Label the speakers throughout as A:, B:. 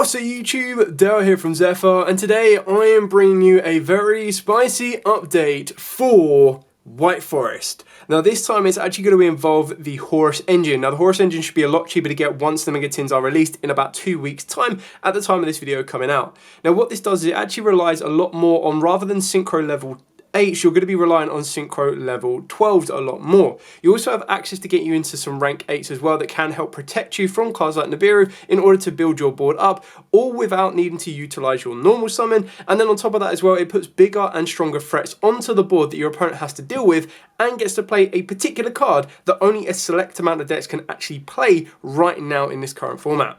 A: What's up YouTube, Dale here from Zephyr, and today I am bringing you a very spicy update for White Forest. Now this time it's actually going to involve the Horus engine. Now the Horus engine should be a lot cheaper to get once the Mega Tins are released in about 2 weeks time at the time of this video coming out. Now what this does is it actually relies a lot more on, rather than Synchro level 8, you're going to be relying on Synchro level 12s a lot more. You also have access to get you into some rank 8s as well that can help protect you from cards like Nibiru in order to build your board up, all without needing to utilize your normal summon. And then on top of that as well, it puts bigger and stronger threats onto the board that your opponent has to deal with and gets to play a particular card that only a select amount of decks can actually play right now in this current format.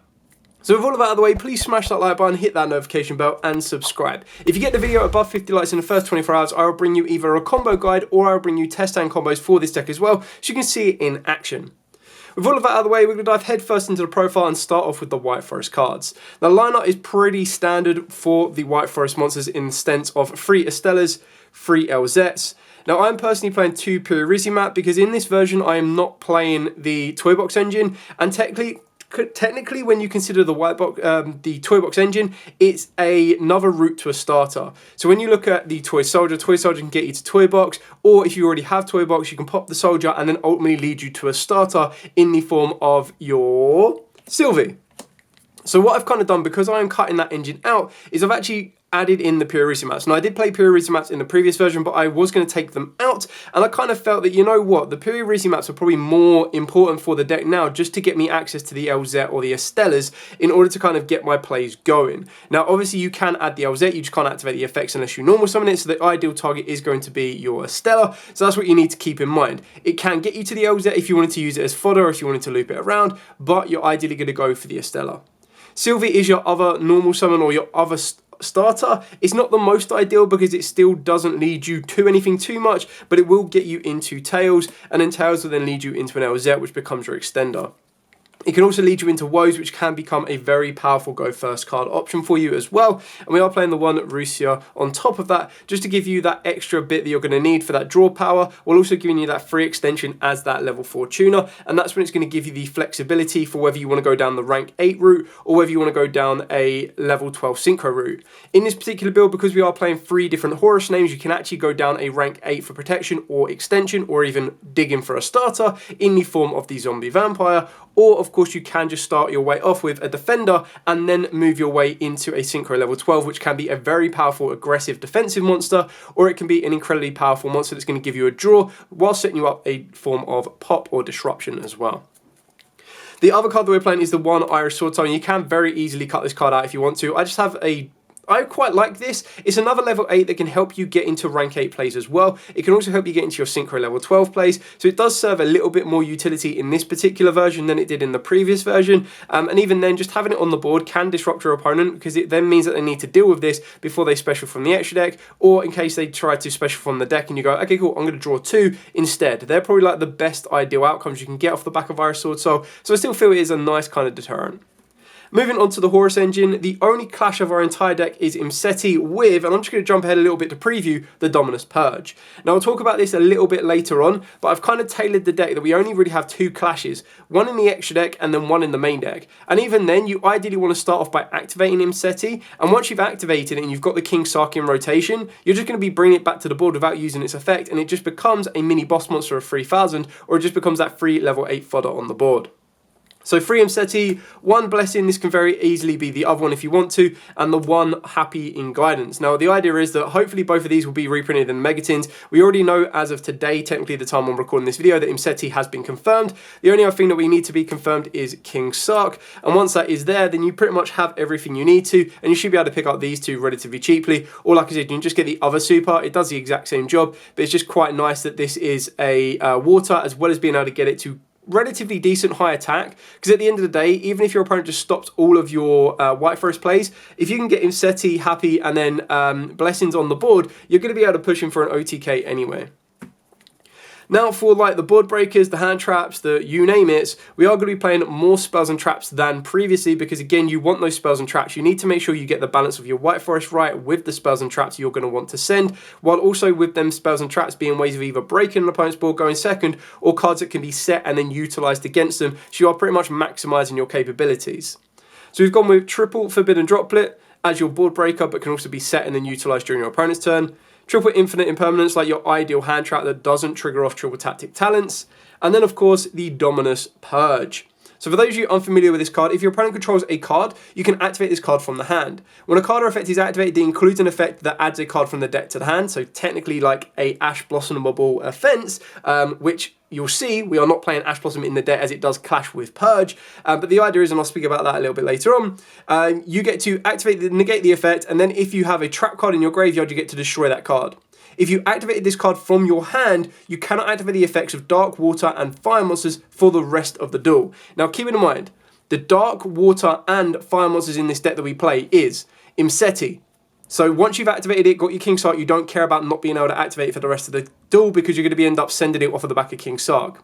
A: So with all of that out of the way, please smash that like button, hit that notification bell, and subscribe. If you get the video above 50 likes in the first 24 hours, I will bring you either a combo guide or I will bring you test and combos for this deck as well, so you can see it in action. With all of that out of the way, we're going to dive head first into the profile and start off with the White Forest cards. Now, the lineup is pretty standard for the White Forest monsters in the sense of 3 Estelas, 3 LZs. Now, I'm personally playing 2 Purizimat because in this version, I am not playing the Toy Box engine, and technically, when you consider the the Toy Box engine, it's another route to a starter. So when you look at the Toy Soldier can get you to Toy Box, or if you already have Toy Box, you can pop the Soldier and then ultimately lead you to a starter in the form of your Sylvie. So what I've kind of done, because I am cutting that engine out, is I've actually added in the Purizimats. Now I did play Purizimats in the previous version, but I was going to take them out, and I kind of felt that, you know what, the Purizimats are probably more important for the deck now, just to get me access to the LZ or the Estelas in order to kind of get my plays going. Now obviously you can add the LZ, you just can't activate the effects unless you normal summon it, so the ideal target is going to be your Estella, so that's what you need to keep in mind. It can get you to the LZ if you wanted to use it as fodder, or if you wanted to loop it around, but you're ideally going to go for the Estella. Sylvie is your other normal summon or your other starter. It's not the most ideal because it still doesn't lead you to anything too much, but it will get you into Tails, and then Tails will then lead you into an LZ, which becomes your extender. It can also lead you into Woes, which can become a very powerful go first card option for you as well. And we are playing the one Rusia on top of that, just to give you that extra bit that you're going to need for that draw power, while also giving you that free extension as that level 4 tuner. And that's when it's going to give you the flexibility for whether you want to go down the rank 8 route or whether you want to go down a level 12 synchro route. In this particular build, because we are playing 3 different Horus names, you can actually go down a rank 8 for protection or extension, or even dig in for a starter in the form of the zombie vampire. Or, of course, you can just start your way off with a defender and then move your way into a Synchro level 12, which can be a very powerful, aggressive defensive monster, or it can be an incredibly powerful monster that's going to give you a draw while setting you up a form of pop or disruption as well. The other card that we're playing is the one Irish Sword Type, and you can very easily cut this card out if you want to. I quite like this. It's another level 8 that can help you get into rank 8 plays as well. It can also help you get into your Synchro level 12 plays, so it does serve a little bit more utility in this particular version than it did in the previous version, and even then, just having it on the board can disrupt your opponent, because it then means that they need to deal with this before they special from the extra deck, or in case they try to special from the deck and you go, okay cool, I'm going to draw 2 instead. They're probably like the best ideal outcomes you can get off the back of Irish Sword Soul, so I still feel it is a nice kind of deterrent. Moving on to the Horus engine, the only clash of our entire deck is Imseti with, and I'm just going to jump ahead a little bit to preview, the Dominus Purge. Now I'll talk about this a little bit later on, but I've kind of tailored the deck that we only really have 2 clashes, one in the extra deck and then one in the main deck. And even then, you ideally want to start off by activating Imseti, and once you've activated it and you've got the King Sark in rotation, you're just going to be bringing it back to the board without using its effect, and it just becomes a mini boss monster of 3000, or it just becomes that free level 8 fodder on the board. So 3 Imseti, 1 Blessing, this can very easily be the other one if you want to, and the 1 Happy in Guidance. Now the idea is that hopefully both of these will be reprinted in Megatins. We already know as of today, technically the time I'm recording this video, that Imseti has been confirmed. The only other thing that we need to be confirmed is King Sark, and once that is there, then you pretty much have everything you need to, and you should be able to pick up these 2 relatively cheaply. Or like I said, you can just get the other super, it does the exact same job, but it's just quite nice that this is a water, as well as being able to get it to relatively decent high attack, because at the end of the day, even if your opponent just stops all of your White Forest plays, if you can get Imseti, Happy, and then Blessings on the board, you're going to be able to push him for an OTK anyway. Now for like the board breakers, the hand traps, the you name it, we are going to be playing more spells and traps than previously, because again, you want those spells and traps. You need to make sure you get the balance of your White Forest right with the spells and traps you're going to want to send, while also with them spells and traps being ways of either breaking an opponent's board going second, or cards that can be set and then utilized against them, so you are pretty much maximizing your capabilities. So we've gone with triple Forbidden Droplet as your board breaker, but can also be set and then utilised during your opponent's turn. Triple Infinite Impermanence, like your ideal hand trap that doesn't trigger off triple Tactic Talents. And then, of course, the Dominus Purge. So for those of you unfamiliar with this card, if your opponent controls a card, you can activate this card from the hand. When a card or effect is activated, it includes an effect that adds a card from the deck to the hand, so technically like a Ash Blossomable Offense, which you'll see we are not playing Ash Blossom in the deck as it does clash with Purge, but the idea is, and I'll speak about that a little bit later on, you get to negate the effect, and then if you have a trap card in your graveyard, you get to destroy that card. If you activated this card from your hand, you cannot activate the effects of Dark, Water, and Fire monsters for the rest of the duel. Now, keep in mind, the Dark, Water, and Fire monsters in this deck that we play is Imseti. So once you've activated it, got your King Sark, you don't care about not being able to activate it for the rest of the duel because you're going to end up sending it off of the back of King Sark.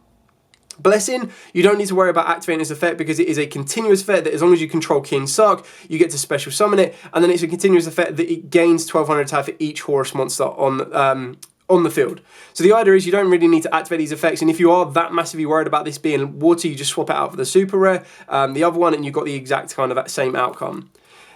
A: Blessing, you don't need to worry about activating this effect because it is a continuous effect that as long as you control King Sark, you get to special summon it, and then it's a continuous effect that it gains 1200 attack for each Horus monster on the field. So the idea is you don't really need to activate these effects, and if you are that massively worried about this being water, you just swap it out for the super rare, the other one, and you've got the exact kind of that same outcome.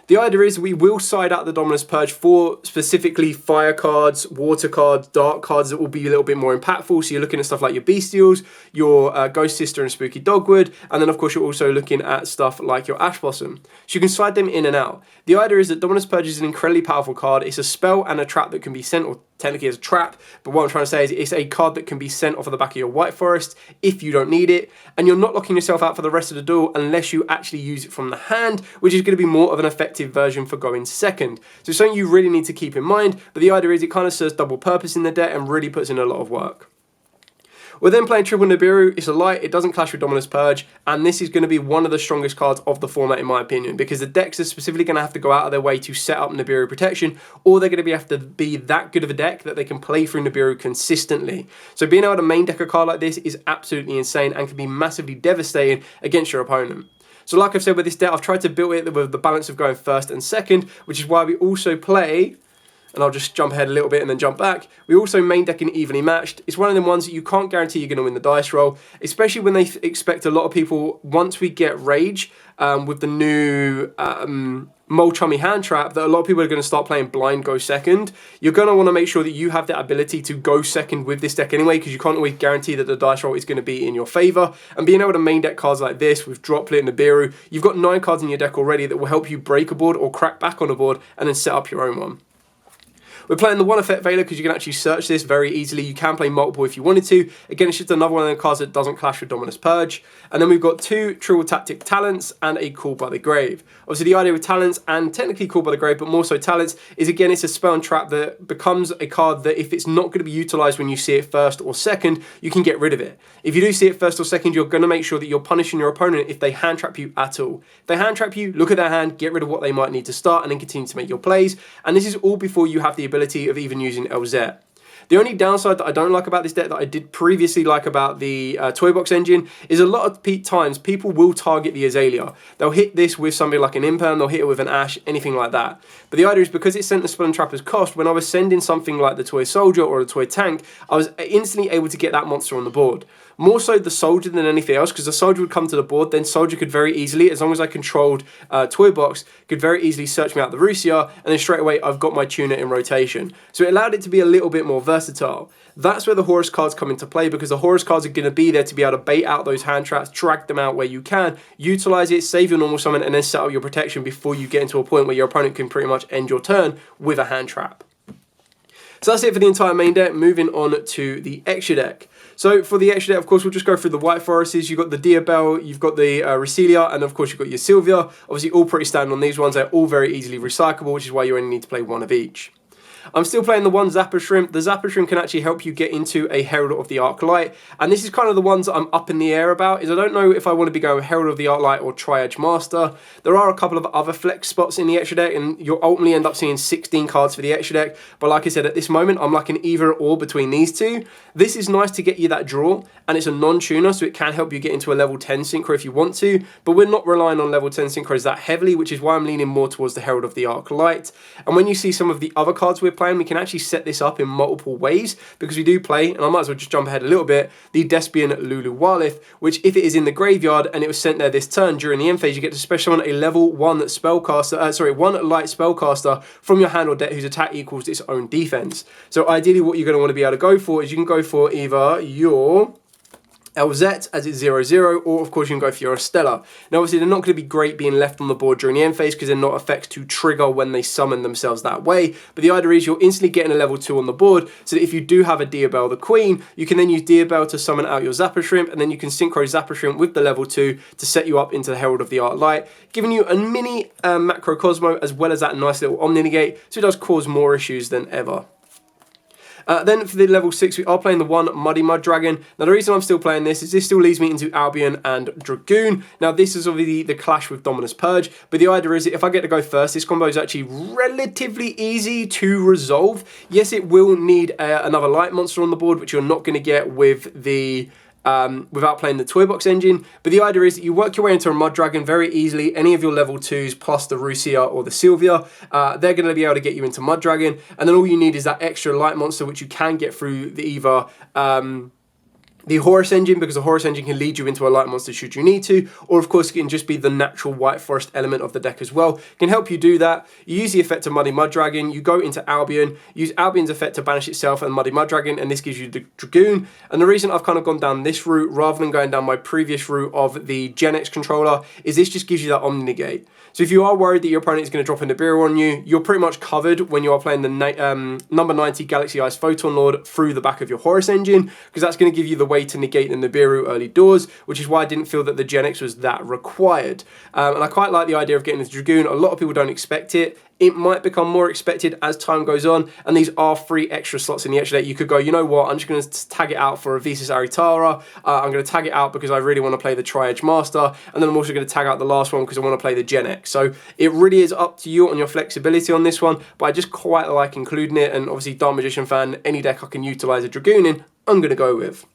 A: The idea is we will side out the Dominus Purge for specifically fire cards, water cards, dark cards that will be a little bit more impactful. So you're looking at stuff like your Bestials, your Ghost Sister and Spooky Dogwood, and then of course you're also looking at stuff like your Ash Blossom. So you can side them in and out. The idea is that Dominus Purge is an incredibly powerful card. It's a spell and a trap that can be sent, or technically as a trap, but what I'm trying to say is it's a card that can be sent off of the back of your White Forest if you don't need it, and you're not locking yourself out for the rest of the duel unless you actually use it from the hand, which is going to be more of an effective version for going second. So it's something you really need to keep in mind, but the idea is it kind of serves double purpose in the deck and really puts in a lot of work. We're then playing Triple Nibiru. It's a light, it doesn't clash with Dominus Purge, and this is going to be one of the strongest cards of the format in my opinion, because the decks are specifically going to have to go out of their way to set up Nibiru protection, or they're going to have to be that good of a deck that they can play through Nibiru consistently. So being able to main deck a card like this is absolutely insane and can be massively devastating against your opponent. So like I've said with this deck, I've tried to build it with the balance of going first and second, which is why we also play, and I'll just jump ahead a little bit and then jump back, we also main deck in Evenly Matched. It's one of them ones that you can't guarantee you're going to win the dice roll, especially when they expect a lot of people, once we get Rage with the new Mole Chummy hand trap, that a lot of people are going to start playing blind go second. You're going to want to make sure that you have the ability to go second with this deck anyway, because you can't always guarantee that the dice roll is going to be in your favour. And being able to main deck cards like this with Droplet and Nibiru, you've got 9 cards in your deck already that will help you break a board or crack back on a board and then set up your own one. We're playing the one effect Veiler because you can actually search this very easily. You can play multiple if you wanted to. Again, it's just another one of the cards that doesn't clash with Dominus Purge. And then we've got 2 Triple Tactic Talents and a Call by the Grave. Obviously, the idea with Talents and technically Call by the Grave, but more so Talents, is again, it's a spell and trap that becomes a card that if it's not going to be utilised when you see it first or second, you can get rid of it. If you do see it first or second, you're going to make sure that you're punishing your opponent if they hand trap you at all. If they hand trap you, look at their hand, get rid of what they might need to start, and then continue to make your plays. And this is all before you have the ability of even using LZ. The only downside that I don't like about this deck that I did previously like about the Toy Box engine is a lot of times people will target the Azalea. They'll hit this with something like an Imperm, they'll hit it with an Ash, anything like that. But the idea is because it's sent the Spell and Trap as cost, when I was sending something like the Toy Soldier or the Toy Tank, I was instantly able to get that monster on the board. More so the Soldier than anything else, because the Soldier would come to the board, then Soldier could very easily, as long as I controlled Toy Box, could very easily search me out the Rusia, and then straight away I've got my tuner in rotation. So it allowed it to be a little bit more versatile. That's where the Horus cards come into play, because the Horus cards are going to be there to be able to bait out those hand traps, drag them out where you can, utilize it, save your normal summon, and then set up your protection before you get into a point where your opponent can pretty much end your turn with a hand trap. So that's it for the entire main deck. Moving on to the extra deck. So for the extra deck, of course, we'll just go through the White Forests. You've got the Diabelle, you've got the Reselia, and of course you've got your Sylvia. Obviously all pretty standard on these ones. They're all very easily recyclable, which is why you only need to play one of each. I'm still playing the one Zapper Shrimp. The Zapper Shrimp can actually help you get into a Herald of the Arc Light, and this is kind of the ones that I'm up in the air about, is I don't know if I want to be going Herald of the Arc Light or Triage Master. There are a couple of other flex spots in the extra deck, and you'll ultimately end up seeing 16 cards for the extra deck, but like I said, at this moment, I'm like an either or between these two. This is nice to get you that draw, and it's a non-tuner, so it can help you get into a level 10 Synchro if you want to, but we're not relying on level 10 Synchros that heavily, which is why I'm leaning more towards the Herald of the Arc Light. And when you see some of the other cards we're playing, we can actually set this up in multiple ways, because we do play, and I might as well just jump ahead a little bit, the Despian Lulu Walith, which if it is in the graveyard and it was sent there this turn during the end phase, you get to special summon a level 1 spellcaster, 1 light spellcaster from your hand or deck whose attack equals its own defense. So ideally what you're going to want to be able to go for is you can go for either your LZ as it's 0/0, or of course you can go for your Estella. Now obviously they're not going to be great being left on the board during the end phase because they're not effects to trigger when they summon themselves that way, but the idea is you're instantly getting a level 2 on the board, so that if you do have a Diabell the Queen, you can then use Diabell to summon out your Zapper Shrimp, and then you can synchro Zapper Shrimp with the level 2 to set you up into the Herald of the Arc Light, giving you a mini Macro Cosmo as well as that nice little Omni Negate, so it does cause more issues than ever. Then for the level 6, we are playing the 1 Muddy Mud Dragon. Now the reason I'm still playing this is this still leads me into Albion and Dragoon. Now this is obviously the clash with Dominus Purge, but the idea is that if I get to go first, this combo is actually relatively easy to resolve. Yes, it will need another light monster on the board, which you're not going to get with the without playing the Toy Box engine, but the idea is that you work your way into a Mud Dragon very easily. Any of your level 2s plus the Rusia or the Sylvia, they're going to be able to get you into Mud Dragon, and then all you need is that extra light monster, which you can get through the either the Horus engine, because the Horus engine can lead you into a light monster should you need to, or of course it can just be the natural White Forest element of the deck as well. It can help you do that. You use the effect of Muddy Mud Dragon, you go into Albion, use Albion's effect to banish itself and Muddy Mud Dragon, and this gives you the Dragoon. And the reason I've kind of gone down this route rather than going down my previous route of the Gen X controller is this just gives you that Omni Negate. So if you are worried that your opponent is going to drop a Nibiru on you, you're pretty much covered when you are playing the number 90 Galaxy Ice Photon Lord through the back of your Horus engine, because that's going to give you the way to negate the Nibiru early doors, which is why I didn't feel that the Gen X was that required. And I quite like the idea of getting this Dragoon. A lot of people don't expect it. It might become more expected as time goes on, and these are 3 extra slots in the extra deck. You could go, you know what, I'm just going to tag it out for a Visas Aritara, I'm going to tag it out because I really want to play the Tri-Edge Master, and then I'm also going to tag out the last one because I want to play the Gen X. So it really is up to you on your flexibility on this one, but I just quite like including it, and obviously Dark Magician fan, any deck I can utilise a Dragoon in, I'm going to go with.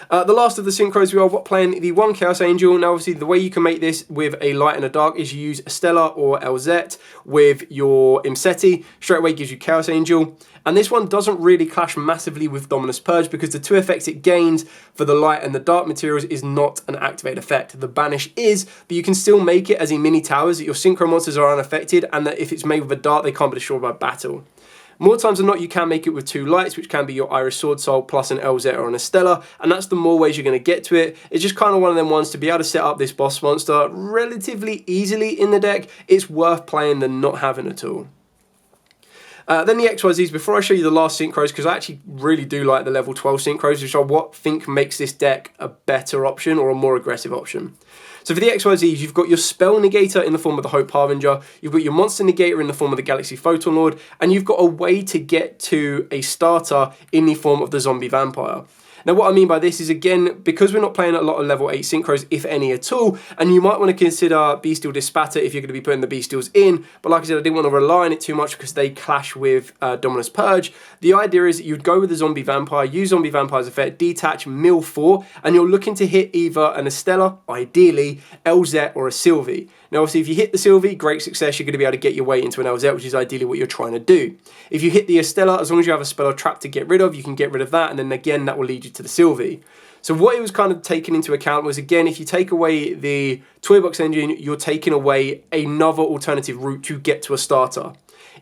A: The last of the Synchros, we are playing the 1 Chaos Angel. Now, obviously, the way you can make this with a light and a dark is you use Estella or LZ with your Imseti. Straight away gives you Chaos Angel. And this one doesn't really clash massively with Dominus Purge because the 2 effects it gains for the light and the dark materials is not an activate effect. The banish is, but you can still make it as a mini towers that your Synchro monsters are unaffected, and that if it's made with a dark, they can't be destroyed by battle. More times than not, you can make it with 2 lights, which can be your Iris Sword Soul plus an LZ or an Estella, and that's the more ways you're going to get to it. It's just kind of one of them ones to be able to set up this boss monster relatively easily in the deck. It's worth playing than not having at all. Then the XYZs, before I show you the last Synchros, because I actually really do like the level 12 Synchros, which are what I think makes this deck a better option or a more aggressive option. So for the XYZs, you've got your Spell Negator in the form of the Hope Harbinger, you've got your Monster Negator in the form of the Galaxy Photon Lord, and you've got a way to get to a starter in the form of the Zombie Vampire. Now what I mean by this is, again, because we're not playing a lot of level 8 Synchros, if any at all, and you might want to consider Bestial Dispatter if you're going to be putting the Bestials in, but like I said, I didn't want to rely on it too much because they clash with Dominus Purge. The idea is that you'd go with the Zombie Vampire, use Zombie Vampire's effect, detach, mill 4, and you're looking to hit either an Estella, ideally, LZ, or a Sylvie. Now, obviously, if you hit the Sylvie, great success, you're going to be able to get your way into an LZ, which is ideally what you're trying to do. If you hit the Estella, as long as you have a spell or trap to get rid of, you can get rid of that, and then again, that will lead you to the Sylvie. So what it was kind of taken into account was, again, if you take away the Toy Box engine, you're taking away another alternative route to get to a starter.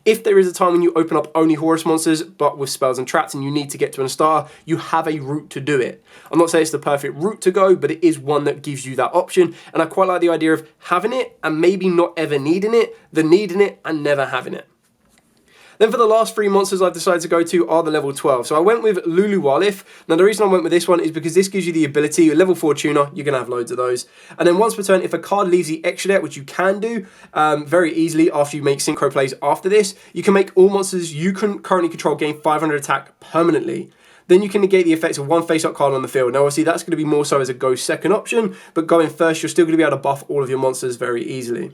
A: If there is a time when you open up only Horus monsters, but with spells and traps, and you need to get to a starter, you have a route to do it. I'm not saying it's the perfect route to go, but it is one that gives you that option, and I quite like the idea of having it and maybe not ever needing it, than needing it and never having it. Then for the last 3 monsters I've decided to go to are the level 12. So I went with Lulu Walith. Now the reason I went with this one is because this gives you the ability, a level 4 tuner, you're going to have loads of those. And then once per turn, if a card leaves the extra deck, which you can do very easily after you make Synchro plays after this, you can make all monsters you can currently control gain 500 attack permanently. Then you can negate the effects of 1 face-up card on the field. Now obviously that's going to be more so as a go second option, but going first, you're still going to be able to buff all of your monsters very easily.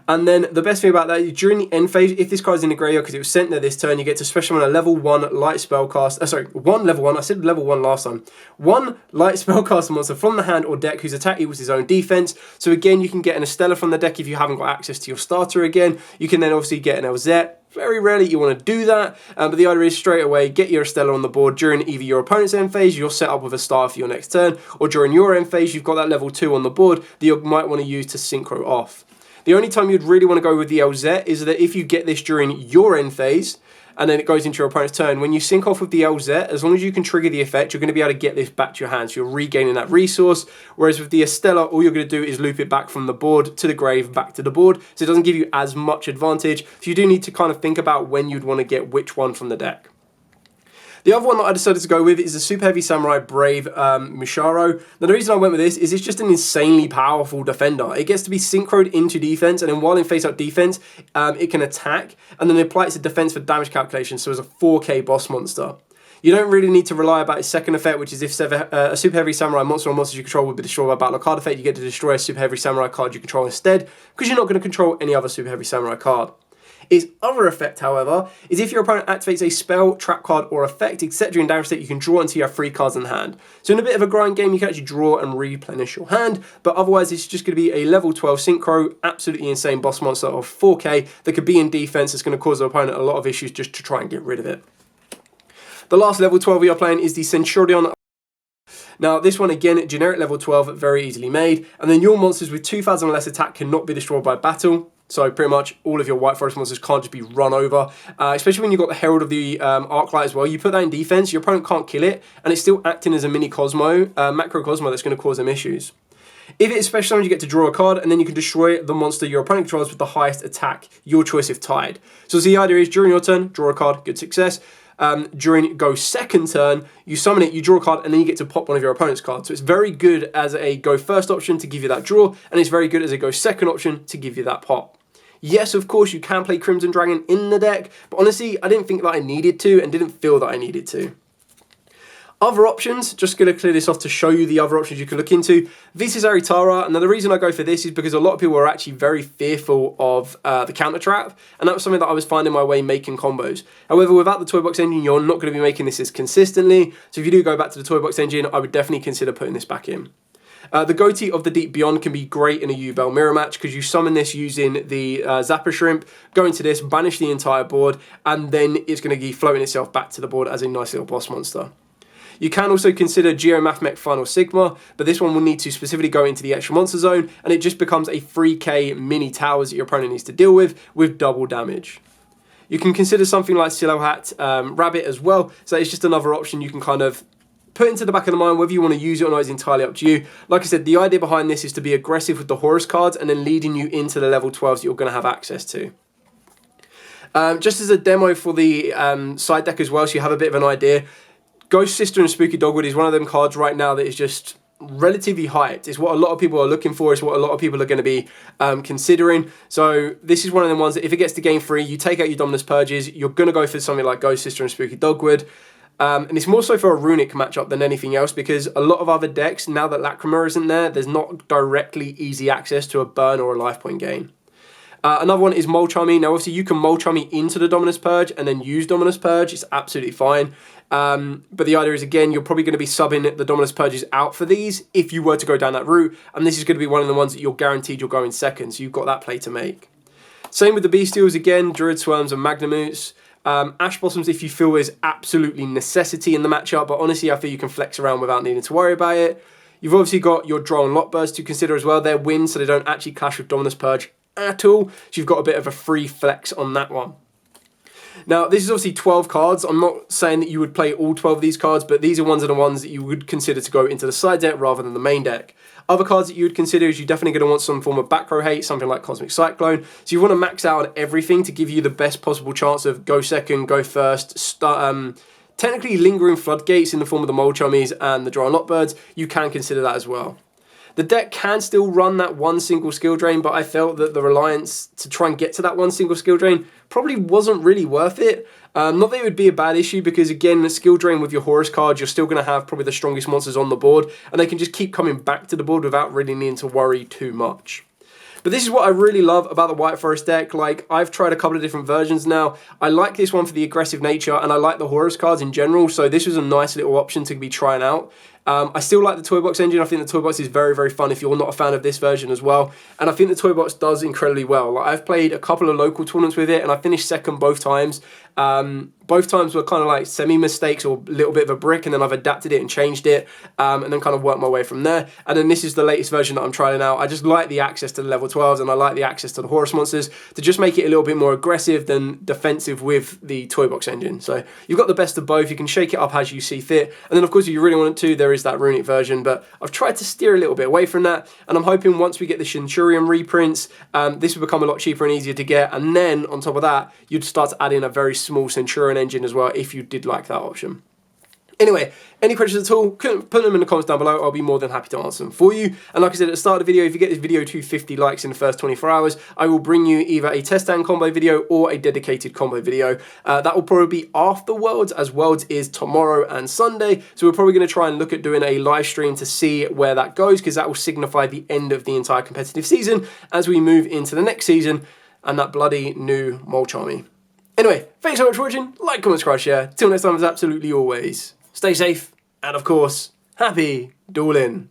A: And then the best thing about that is during the end phase, if this card's in the graveyard because it was sent there this turn, you get to special summon a level 1 light spellcast. One level 1. I said level 1 last time. 1 light spellcaster monster from the hand or deck whose attack equals his own defense. So again, you can get an Estella from the deck if you haven't got access to your starter again. You can then obviously get an LZ. Very rarely you want to do that, but the idea is straight away get your Estella on the board during either your opponent's end phase, you're set up with a star for your next turn, or during your end phase, you've got that level 2 on the board that you might want to use to synchro off. The only time you'd really want to go with the LZ is that if you get this during your end phase, and then it goes into your opponent's turn, when you sync off with the LZ, as long as you can trigger the effect, you're going to be able to get this back to your hand, so you're regaining that resource, whereas with the Estella, all you're going to do is loop it back from the board to the grave, back to the board, so it doesn't give you as much advantage, so you do need to kind of think about when you'd want to get which one from the deck. The other one that I decided to go with is the Super Heavy Samurai Brave Misharo. Now the reason I went with this is it's just an insanely powerful defender. It gets to be synchroed into defense, and then while in face-up defense, it can attack, and then apply it to defense for damage calculation, so as a 4k boss monster. You don't really need to rely about its second effect, which is if a Super Heavy Samurai monster or monsters you control will be destroyed by battle or card effect, you get to destroy a Super Heavy Samurai card you control instead, because you're not going to control any other Super Heavy Samurai card. Its other effect, however, is if your opponent activates a spell, trap card, or effect, etc. during damage state, you can draw until you have 3 cards in hand. So in a bit of a grind game, you can actually draw and replenish your hand, but otherwise it's just going to be a level 12 synchro, absolutely insane boss monster of 4k that could be in defense. It's going to cause the opponent a lot of issues just to try and get rid of it. The last level 12 we are playing is the Centurion. Now this one again, generic level 12, very easily made, and then your monsters with 2000 or less attack cannot be destroyed by battle. So pretty much all of your White Forest monsters can't just be run over, especially when you've got the Herald of the Arclight as well. You put that in defense, your opponent can't kill it, and it's still acting as a mini Cosmo, macro Cosmo that's going to cause them issues. If it's special summon, you get to draw a card, and then you can destroy the monster your opponent controls with the highest attack, your choice if tied. So the idea is during your turn, draw a card, good success. During go second turn, you summon it, you draw a card, and then you get to pop one of your opponent's cards. So it's very good as a go first option to give you that draw, and it's very good as a go second option to give you that pop. Yes, of course, you can play Crimson Dragon in the deck, but honestly, I didn't think that I needed to and didn't feel that I needed to. Other options, just going to clear this off to show you the other options you can look into. This is Aritara, and now the reason I go for this is because a lot of people are actually very fearful of the counter trap, and that was something that I was finding my way making combos. However, without the Toy Box engine, you're not going to be making this as consistently, so if you do go back to the Toy Box engine, I would definitely consider putting this back in. The Goatee of the Deep Beyond can be great in a Yubel mirror match because you summon this using the Zapper Shrimp, go into this, banish the entire board, and then it's going to be floating itself back to the board as a nice little boss monster. You can also consider Geomathmech Final Sigma, but this one will need to specifically go into the extra monster zone, and it just becomes a 3k mini towers that your opponent needs to deal with double damage. You can consider something like Silhouette Rabbit as well, so it's just another option you can kind of put into the back of the mind. Whether you want to use it or not is entirely up to you. Like I said, the idea behind this is to be aggressive with the Horus cards and then leading you into the level 12s that you're going to have access to. Just as a demo for the side deck as well, so you have a bit of an idea, Ghost Sister and Spooky Dogwood is one of them cards right now that is just relatively hyped. It's what a lot of people are looking for. It's what a lot of people are going to be considering. So this is one of them ones that if it gets to game 3, you take out your Dominus Purges, you're going to go for something like Ghost Sister and Spooky Dogwood. And it's more so for a runic matchup than anything else, because a lot of other decks, now that Lacrima isn't there, there's not directly easy access to a burn or a life point gain. Another one is Molchami. Now obviously you can Molchami into the Dominus Purge and then use Dominus Purge. It's absolutely fine. But the idea is, again, you're probably going to be subbing the Dominus Purges out for these if you were to go down that route. And this is going to be one of the ones that you're guaranteed you'll go in second. So you've got that play to make. Same with the Bestials, again, Druid Swarms and Magnamoots. Ash Blossoms, if you feel is absolutely necessity in the matchup, but honestly I feel you can flex around without needing to worry about it. You've obviously got your Droll and Lockbirds to consider as well. They're wins, so they don't actually clash with Dominus Purge at all, so you've got a bit of a free flex on that one. Now this is obviously 12 cards. I'm not saying that you would play all 12 of these cards, but these are ones of the ones that you would consider to go into the side deck rather than the main deck. Other cards that you would consider is you're definitely going to want some form of back row hate, something like Cosmic Cyclone. So you want to max out on everything to give you the best possible chance of go second, go first, technically lingering floodgates in the form of the Molchummies and the Droll and Lockbirds. You can consider that as well. The deck can still run that one single skill drain, but I felt that the reliance to try and get to that one single skill drain probably wasn't really worth it. Not that it would be a bad issue, because again, the skill drain with your Horus cards, you're still going to have probably the strongest monsters on the board, and they can just keep coming back to the board without really needing to worry too much. But this is what I really love about the White Forest deck. Like, I've tried a couple of different versions now. I like this one for the aggressive nature, and I like the Horus cards in general, so this was a nice little option to be trying out. I still like the Toy Box engine. I think the Toy Box is very, very fun if you're not a fan of this version as well. And I think the Toy Box does incredibly well. Like, I've played a couple of local tournaments with it, and I finished second both times. Both times were kind of like semi-mistakes or a little bit of a brick, and then I've adapted it and changed it, and then kind of worked my way from there. And then this is the latest version that I'm trying out. I just like the access to the level 12s, and I like the access to the Horus monsters to just make it a little bit more aggressive than defensive with the Toy Box engine. So you've got the best of both. You can shake it up as you see fit. And then, of course, if you really want to, there is that runic version, but I've tried to steer a little bit away from that, and I'm hoping once we get the Centurion reprints, this will become a lot cheaper and easier to get, and then on top of that, you'd start to add in a very small Centurion engine as well if you did like that option. Anyway, any questions at all, put them in the comments down below. I'll be more than happy to answer them for you. And like I said at the start of the video, if you get this video to 50 likes in the first 24 hours, I will bring you either a test stand combo video or a dedicated combo video. That will probably be after Worlds, as Worlds is tomorrow and Sunday. So we're probably going to try and look at doing a live stream to see where that goes, because that will signify the end of the entire competitive season as we move into the next season and that bloody new Mulch Army. Anyway, thanks so much for watching. Like, comment, subscribe, share. Till next time, as absolutely always, stay safe, and of course, happy dueling.